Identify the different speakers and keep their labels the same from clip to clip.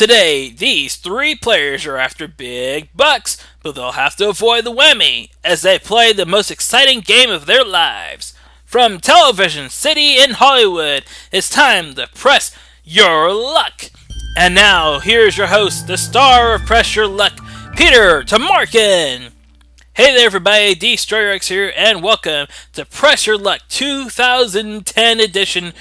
Speaker 1: Today, these three players are after big bucks, but they'll have to avoid the whammy as they play the most exciting game of their lives. From Television City in Hollywood, it's time to press your luck. And now, here's your host, the star of Press Your Luck, Peter Tamarkin. Hey there everybody, Destroyer here, and welcome to Press Your Luck 2010 edition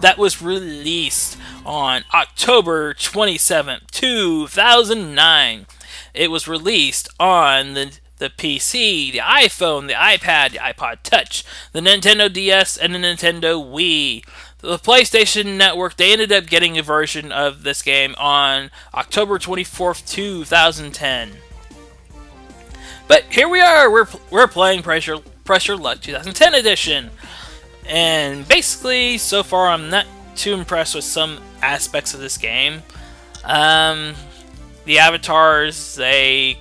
Speaker 1: that was released on October 27th, 2009. It was released on the PC, the iPhone, the iPad, the iPod Touch, the Nintendo DS, and the Nintendo Wii. The PlayStation Network, they ended up getting a version of this game on October 24th, 2010. But here we are, we're playing Press Your Luck 2010 edition. And basically, so far I'm not too impressed with some aspects of this game. The avatars, they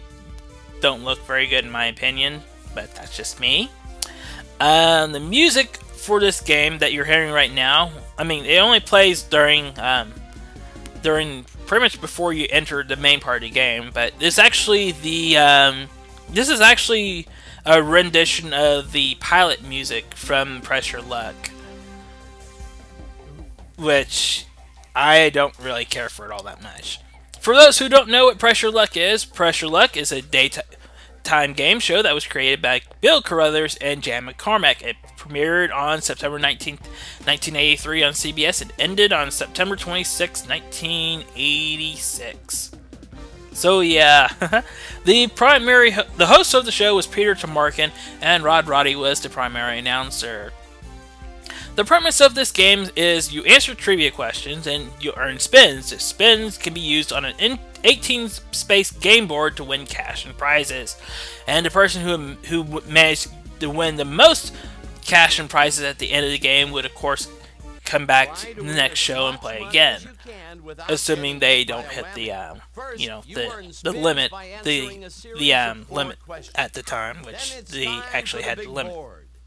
Speaker 1: don't look very good in my opinion, but that's just me. The music for this game that you're hearing right now, I mean, it only plays during pretty much before you enter the main part of the game, but this actually this is actually a rendition of the pilot music from Press Your Luck, which I don't really care for it all that much. For those who don't know what Press Your Luck is a daytime game show that was created by Bill Carruthers and Jan McCormack. It premiered on September 19th, 1983 on CBS and ended on September 26, 1986. So yeah, the host of the show was Peter Tamarkin, and Rod Roddy was the primary announcer. The premise of this game is you answer trivia questions and you earn spins. The spins can be used on an 18-space game board to win cash and prizes. And the person who managed to win the most cash and prizes at the end of the game would, of course, come back to the next show and play again, assuming they don't hit the limit, limit at the time, which they actually had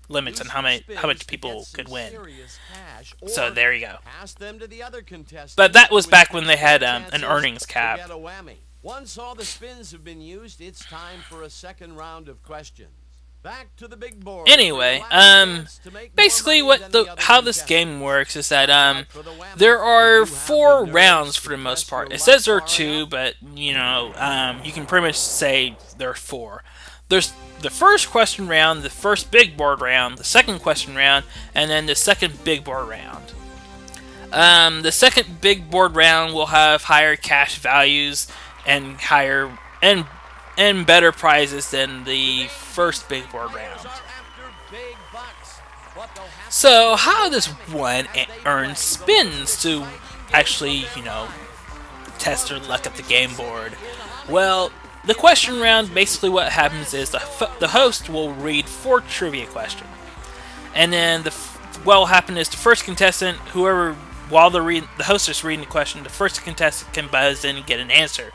Speaker 1: limits on how much people could win. So there you go. But that was back when they had an earnings cap.
Speaker 2: Once all the spins have been used, it's time for a second round of questions. Back to the big board.
Speaker 1: Anyway, basically how this game works is that there are 4 rounds for the most part. It says there are 2, but you know, you can pretty much say there are 4. There's the first question round, the first big board round, the second question round, and then the second big board round. The second big board round will have higher cash values and and better prizes than the first big board round. So how does one earn spins to actually, you know, test their luck at the game board? Well, the question round, basically what happens is the host will read 4 trivia questions. And then what will happen is the first contestant, while the host is reading the question, the first contestant can buzz in and get an answer.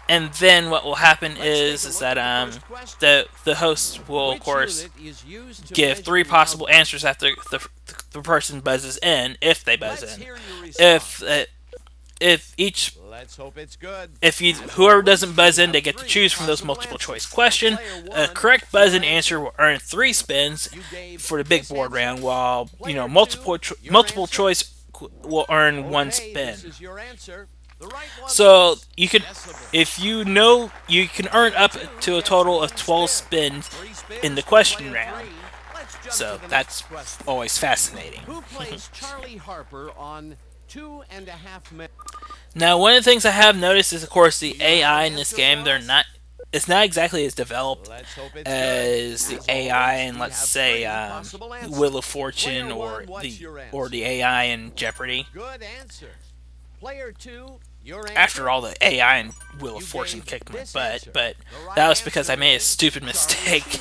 Speaker 1: And then what will happen is that the host will, of course, give 3 possible answers after the person buzzes in, if they buzz in. Whoever doesn't buzz in, they get to choose from those multiple choice questions. A correct buzz-in answer will earn 3 spins for the big board round, while multiple choice will earn 1 spin. So you can earn up to a total of 12 spins in the question round. So that's always fascinating. Now, one of the things I have noticed is, of course, the AI in this game. It's not exactly as developed as the AI in, let's say, Wheel of Fortune or the AI in Jeopardy. After all, the AI in Wheel of Fortune kicked my butt, but that was because I made a stupid mistake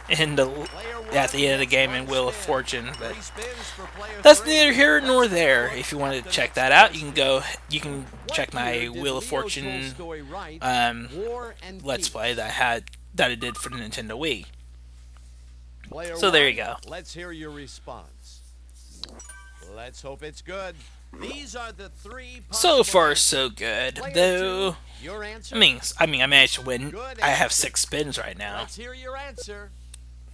Speaker 1: at the end of the game in Wheel of Fortune. But that's neither here nor there. If you wanted to check that out, you can check my Wheel of Fortune Let's Play that I did for the Nintendo Wii. So there you go.
Speaker 2: Let's hear your response. Let's hope it's good. These are the three
Speaker 1: So
Speaker 2: possible
Speaker 1: far,
Speaker 2: answers.
Speaker 1: so good.
Speaker 2: Player
Speaker 1: Though,
Speaker 2: two, your answer?
Speaker 1: I managed to win.
Speaker 2: Good
Speaker 1: I have
Speaker 2: answer.
Speaker 1: 6 spins right now.
Speaker 2: Let's hear your answer.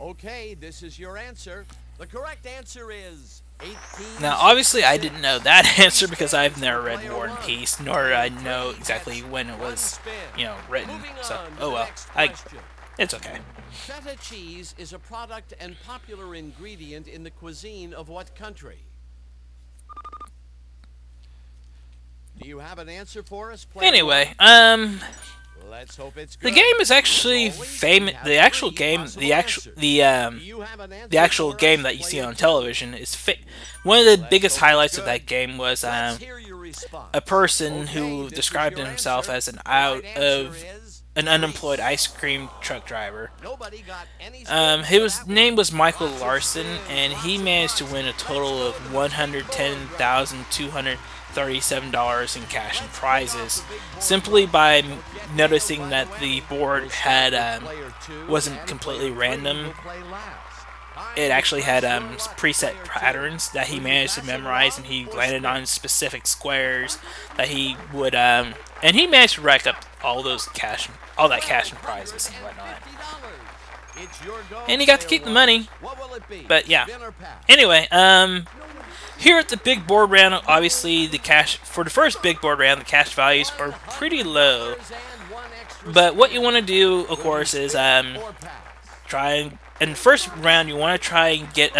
Speaker 2: Okay, this is your answer. The correct answer is 18.
Speaker 1: Now, obviously, I didn't know that answer because I've never read War and Peace, nor did I know exactly when it was, written. So, oh well. It's okay.
Speaker 2: Feta cheese is a product and popular ingredient in the cuisine of what country? Do you have an answer for us, player
Speaker 1: Anyway,
Speaker 2: one? Let's hope it's
Speaker 1: the
Speaker 2: good.
Speaker 1: game is actually
Speaker 2: As always,
Speaker 1: famous.
Speaker 2: we have
Speaker 1: The actual
Speaker 2: three
Speaker 1: game,
Speaker 2: possible
Speaker 1: the actual,
Speaker 2: answers.
Speaker 1: the
Speaker 2: Do you have an answer
Speaker 1: the actual
Speaker 2: for
Speaker 1: game
Speaker 2: us,
Speaker 1: that you see
Speaker 2: player
Speaker 1: on
Speaker 2: two?
Speaker 1: television is one of the
Speaker 2: Let's
Speaker 1: biggest
Speaker 2: hope it's
Speaker 1: highlights of
Speaker 2: good.
Speaker 1: that game was
Speaker 2: Let's hear your response.
Speaker 1: a person
Speaker 2: Okay,
Speaker 1: who
Speaker 2: this is
Speaker 1: described
Speaker 2: your
Speaker 1: himself
Speaker 2: answer.
Speaker 1: as an
Speaker 2: The right answer
Speaker 1: of
Speaker 2: is
Speaker 1: an unemployed
Speaker 2: Greece.
Speaker 1: ice cream truck driver.
Speaker 2: Nobody got any spins for
Speaker 1: His
Speaker 2: that
Speaker 1: name
Speaker 2: one.
Speaker 1: was Michael
Speaker 2: Lots of
Speaker 1: Larson,
Speaker 2: spins,
Speaker 1: and he
Speaker 2: lots of
Speaker 1: managed to
Speaker 2: fun.
Speaker 1: win a total
Speaker 2: Let's
Speaker 1: of
Speaker 2: go to the big
Speaker 1: $110,237 in cash and
Speaker 2: Let's
Speaker 1: prizes,
Speaker 2: bring out the big board
Speaker 1: simply
Speaker 2: drum.
Speaker 1: by
Speaker 2: Don't get
Speaker 1: noticing
Speaker 2: carried
Speaker 1: that
Speaker 2: away.
Speaker 1: the board
Speaker 2: We'll start
Speaker 1: had
Speaker 2: with player two,
Speaker 1: wasn't
Speaker 2: and
Speaker 1: completely
Speaker 2: player three
Speaker 1: random.
Speaker 2: will play last. Time
Speaker 1: It
Speaker 2: to
Speaker 1: actually had
Speaker 2: press your luck,
Speaker 1: preset
Speaker 2: player two.
Speaker 1: patterns that he
Speaker 2: Will you
Speaker 1: managed to
Speaker 2: pass it
Speaker 1: memorize,
Speaker 2: along
Speaker 1: and he
Speaker 2: or
Speaker 1: landed
Speaker 2: spin?
Speaker 1: on specific squares that he would and he managed to rack up all that cash and prizes and whatnot.
Speaker 2: It's your go,
Speaker 1: And he got to
Speaker 2: player
Speaker 1: keep the
Speaker 2: one.
Speaker 1: money.
Speaker 2: What will it be?
Speaker 1: But yeah.
Speaker 2: Spin or pass?
Speaker 1: Anyway, here at the big board round, obviously the cash for the first big board round, the cash values are pretty low. But what you want to do, of course, is try and in the first round you want to try and get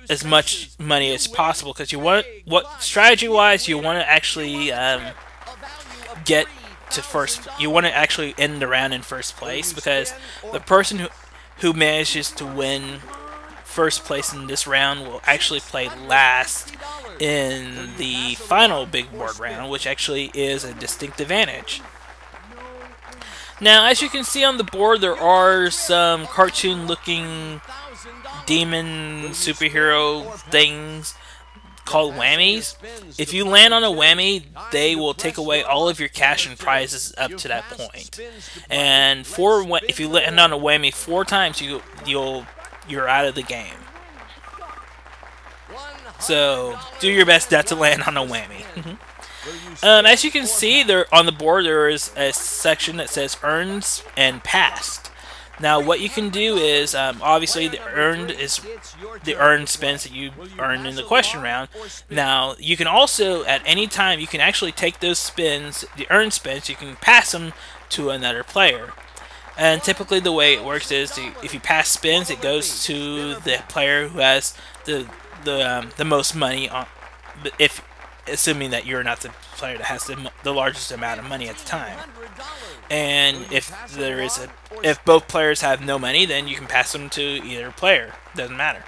Speaker 1: as much money as possible, because strategy-wise you want to actually get to first. You want to actually end the round in first place, because the person who manages to win first place in this round will actually play last in the final big board round, which actually is a distinct advantage. Now, as you can see on the board, there are some cartoon-looking demon superhero things called whammies. If you land on a whammy, they will take away all of your cash and prizes up to that point. And if you land on a whammy 4 times, you're out of the game. So do your best not to land on a whammy. As you can see, there on the board there is a section that says earned and passed. Now, what you can do is obviously the earned spins that you earned in the question round. Now, you can also at any time you can actually take those spins, the earned spins, you can pass them to another player. And typically the way it works is if you pass spins, it goes to the player who has the most money on, assuming that you're not the player that has the largest amount of money at the time. And if both players have no money, then you can pass them to either player. Doesn't matter.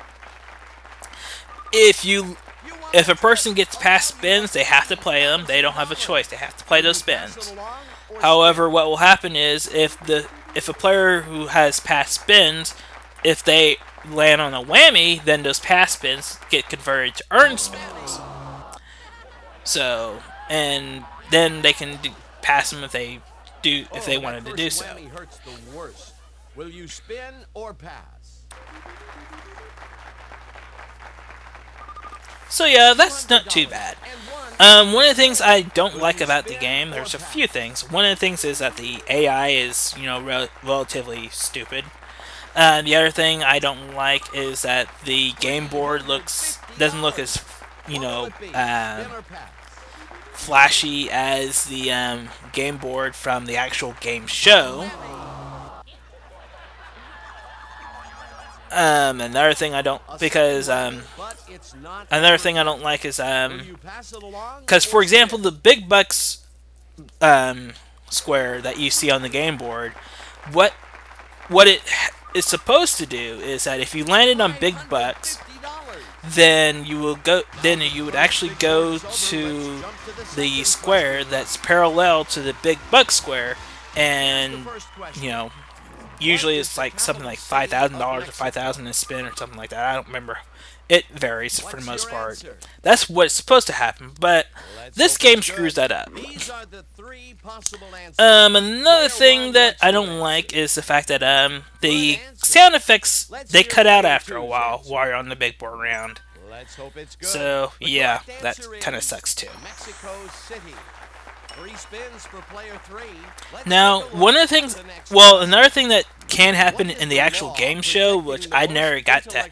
Speaker 1: If a person gets past spins, they have to play them. They don't have a choice. They have to play those spins. However, what will happen is if a player who has past spins, if they land on a whammy, then those past spins get converted to earned spins. So, and then they can pass them if they wanted to do so.
Speaker 2: Hurts the worst. Will you spin or pass?
Speaker 1: So yeah, that's not too bad. One of the things I don't like about the game, there's a few things. One of the things is that the AI is, relatively stupid. The other thing I don't like is that the game board doesn't look as, flashy as the game board from the actual game show. Another thing I don't like is because for example the big bucks square that you see on the game board, what it is supposed to do is that if you landed on big bucks, then you would actually go to the square that's parallel to the big buck square, and usually it's like something like $5,000 or $5,000 a spin or something like that. I don't remember. It varies for the most part. That's what's supposed to happen, but this game screws that up. Another thing that I don't like is the fact that the sound effects, they cut out after a while you're on the big board round.
Speaker 2: Let's hope it's good.
Speaker 1: So,
Speaker 2: The
Speaker 1: yeah,
Speaker 2: correct
Speaker 1: that
Speaker 2: answer
Speaker 1: kind of
Speaker 2: is
Speaker 1: sucks too.
Speaker 2: Mexico City. 3 spins for player 3. Let's
Speaker 1: Now,
Speaker 2: take a look
Speaker 1: one of the
Speaker 2: at
Speaker 1: things,
Speaker 2: the next
Speaker 1: well,
Speaker 2: question.
Speaker 1: another thing that can happen in the actual game show, which I never got to,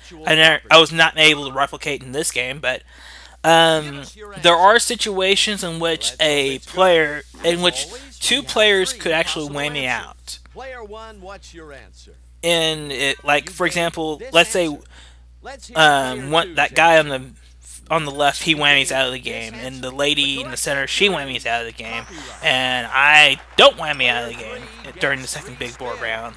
Speaker 1: I was not able to replicate in this game, but there are situations in which two players could actually whammy out.
Speaker 2: Player 1, what's your answer?
Speaker 1: And it, like, for example, let's say that guy on the left, he whammies out of the game, and the lady in the center, she whammies out of the game, and I don't whammy out of the game during the second big board round.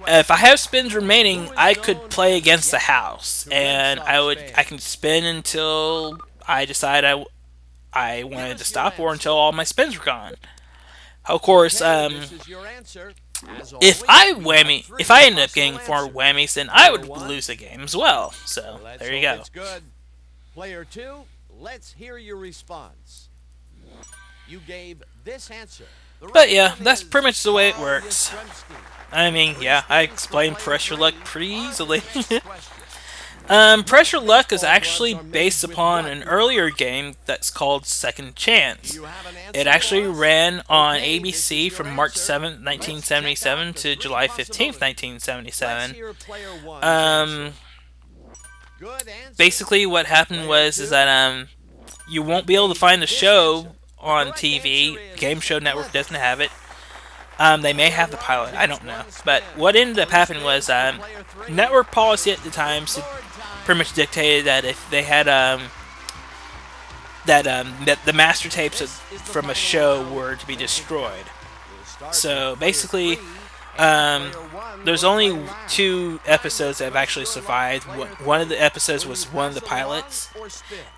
Speaker 1: If I have spins remaining, I could play against the house, and I can spin until I decide I wanted to stop, or until all my spins were gone. Of course, if I end up getting 4 whammies, then I would lose the game as well. So there you go.
Speaker 2: Player 2, let's hear your response. You gave this answer.
Speaker 1: But yeah, that's pretty much the way it works. I mean, yeah, I explained Pressure Luck pretty easily. Pressure Luck is actually based upon an earlier game that's called Second Chance. It actually ran on ABC from March 7th, 1977 to July 15th, 1977. Basically what happened was that you won't be able to find the show on TV. Game Show Network doesn't have it. They may have the pilot, I don't know. But what ended up happening was network policy at the time pretty much dictated that if they had that the master tapes from a show were to be destroyed. So basically, there's only 2 episodes that have actually survived. One of the episodes was one of the pilots,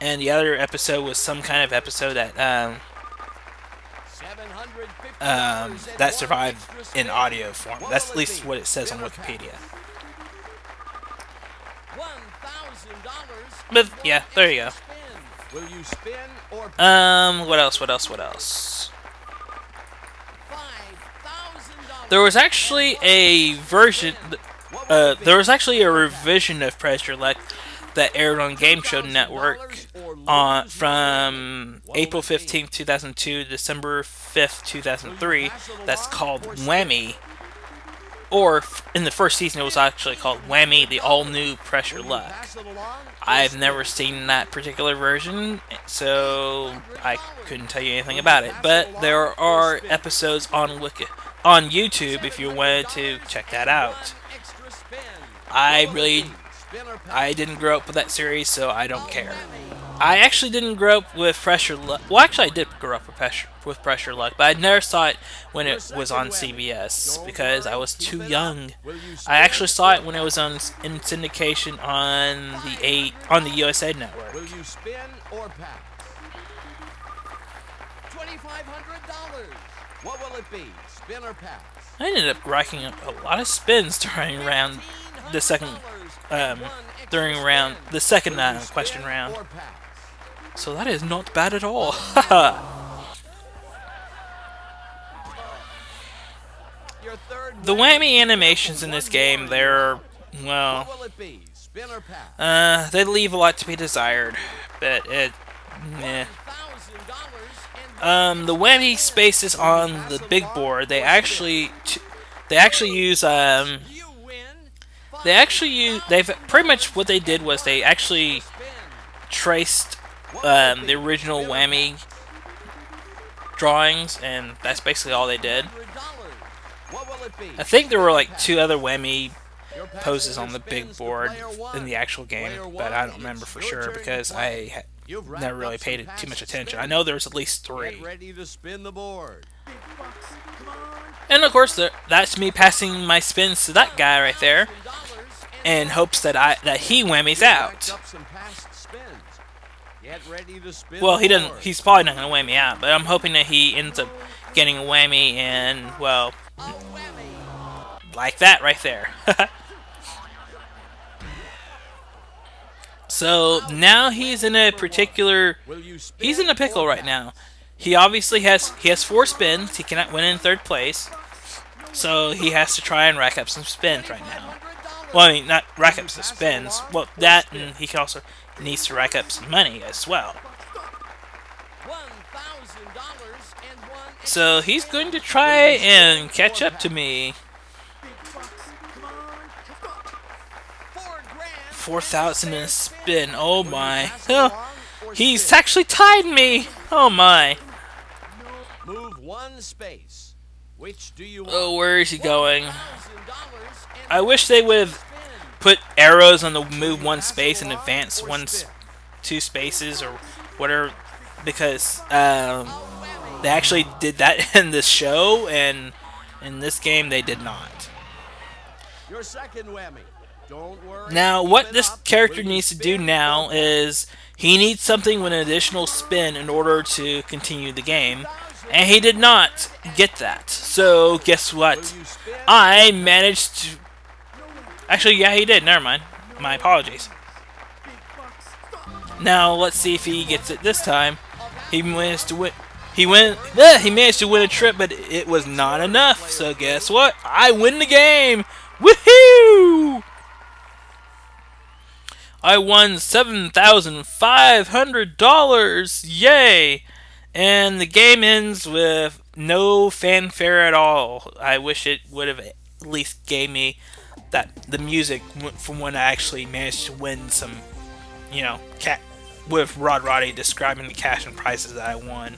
Speaker 1: and the other episode was some kind of episode that that survived in audio form. That's at least what it says on Wikipedia. But yeah, there you go. What else? There was actually a version. There was actually a revision of Pressure Luck that aired on Game Show Network from April 15th, 2002 to December 5th, 2003. That's called Whammy. Or, in the first season, it was actually called Whammy, the all-new Pressure Luck. I've never seen that particular version, so I couldn't tell you anything about it. But there are episodes on YouTube if you wanted to check that out. I didn't grow up with that series, so I don't care. I actually didn't grow up with Pressure Luck. Well, actually, I did grow up with Pressure Luck, but I never saw it when it was on CBS because I was too young. I actually saw it when it was in syndication on the USA Network.
Speaker 2: Will you spin or pass? $2,500. What will it be? Spin or pass?
Speaker 1: I ended up racking up a lot of spins during the second question round. So that is not bad at all. The whammy animations in this game, they leave a lot to be desired, but the whammy spaces on the big board, pretty much what they did was they actually traced the original whammy drawings, and that's basically all they did. I think there were like 2 other whammy poses on the big board in the actual game, but I don't remember for sure because I never really paid too much attention. I know there's at least 3. And of course, that's me passing my spins to that guy right there, in hopes that he whammies out. Well, he doesn't. He's probably not gonna whammy out, but I'm hoping that he ends up getting a whammy, and well, like that right there. So now he's in a pickle right now. He obviously has 4 spins. He cannot win in 3rd place, so he has to try and rack up some spins right now. Well, I mean, not rack up the spins. Well, that, and he can also needs to rack up some money as well. So he's going to try and catch up to me. 4,000 in a spin. Oh my. Oh, he's actually tied me. Oh my.
Speaker 2: Move one space. Which do you want?
Speaker 1: Oh, where is he going? I wish they would have put arrows on the move one space and advance two spaces or whatever, because they actually did that in this show, and in this game they did not.
Speaker 2: Your second whammy. Don't worry.
Speaker 1: Now, what this character needs to do now is he needs something with an additional spin in order to continue the game, and he did not get that. So, guess what? I managed to... Actually, yeah, he did. Never mind. My apologies. Now, let's see if he gets it this time. He managed to win. He managed to win a trip, but it was not enough. So, guess what? I win the game! Woohoo! I won $7,500! Yay! And the game ends with no fanfare at all. I wish it would have at least gave me the music from when I actually managed to win some, you know, with Rod Roddy describing the cash and prizes that I won.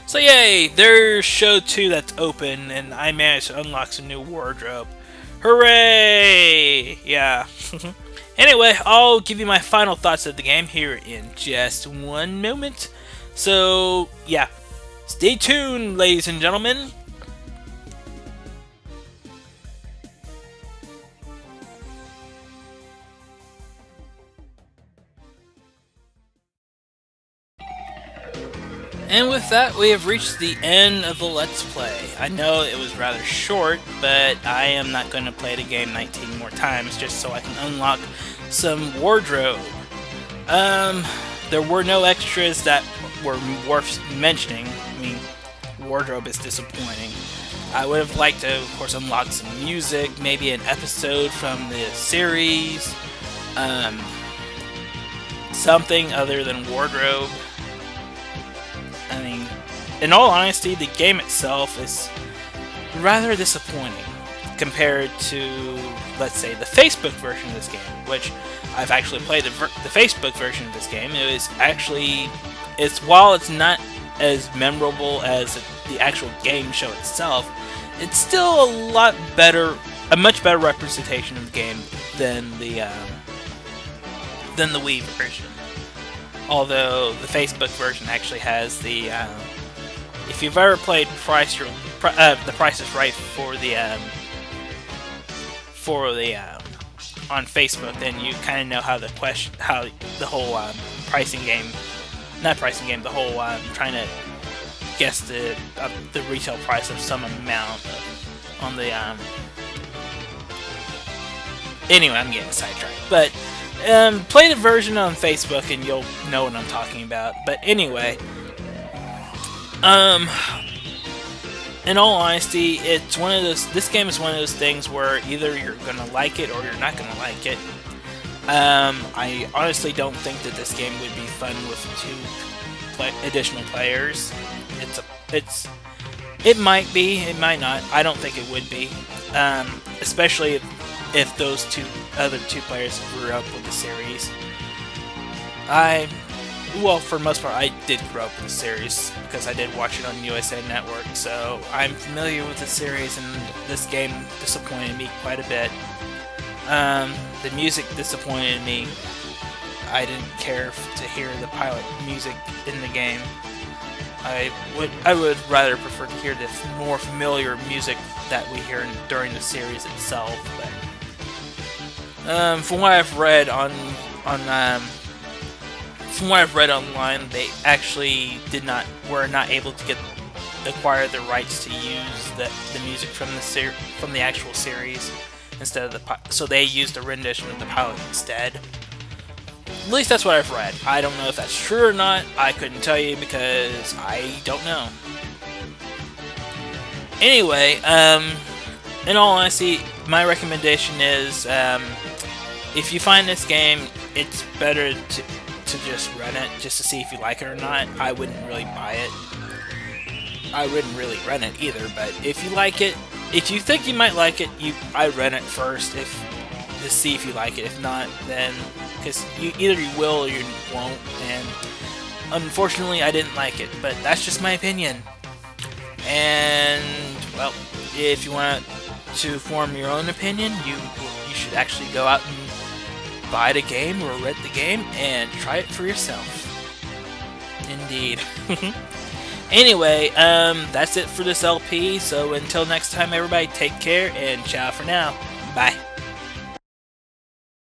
Speaker 1: So yay! There's show 2 that's open, and I managed to unlock some new wardrobe. Hooray! Yeah. Anyway, I'll give you my final thoughts of the game here in just one moment. So, yeah. Stay tuned, ladies and gentlemen. And with that, we have reached the end of the Let's Play. I know it was rather short, but I am not going to play the game 19 more times just so I can unlock some wardrobe. There were no extras that were worth mentioning. I mean, wardrobe is disappointing. I would have liked to, of course, unlock some music, maybe an episode from the series, something other than wardrobe. I mean, in all honesty, the game itself is rather disappointing compared to, let's say, the Facebook version of this game, which I've actually played the Facebook version of this game. It was actually, while it's not as memorable as the actual game show itself, it's still a much better representation of the game than the Wii version. Although the Facebook version actually has the, if you've ever played The Price is Right on Facebook, then you kind of know how the whole pricing game, the whole trying to guess the retail price of some amount on the Anyway, I'm getting sidetracked, but. Play the version on Facebook and you'll know what I'm talking about. But anyway, in all honesty, it's one of those. This game is one of those things where either you're gonna like it or you're not gonna like it. I honestly don't think that this game would be fun with 2 additional players. It might be, it might not. I don't think it would be, especially if those other two players grew up with the series. Well, for the most part, I did grow up with the series because I did watch it on USA Network, so I'm familiar with the series, and this game disappointed me quite a bit. The music disappointed me. I didn't care to hear the pilot music in the game. I would rather prefer to hear the more familiar music that we hear during the series itself. But from what I've read online, they actually were not able to acquire the rights to use the music from the actual series instead of so they used a rendition of the pilot instead. At least that's what I've read. I don't know if that's true or not. I couldn't tell you because I don't know. Anyway, in all honesty, my recommendation is, if you find this game, it's better to just rent it, just to see if you like it or not. I wouldn't really buy it. I wouldn't really rent it either, but if you like it, if you think you might like it, I rent it first to see if you like it. If not, then, because either you will or you won't, and unfortunately I didn't like it, but that's just my opinion. And, well, if you want to form your own opinion, you should actually go out and buy the game or rent the game and try it for yourself. Indeed. Anyway, that's it for this LP, so until next time everybody, take care and ciao for now. Bye.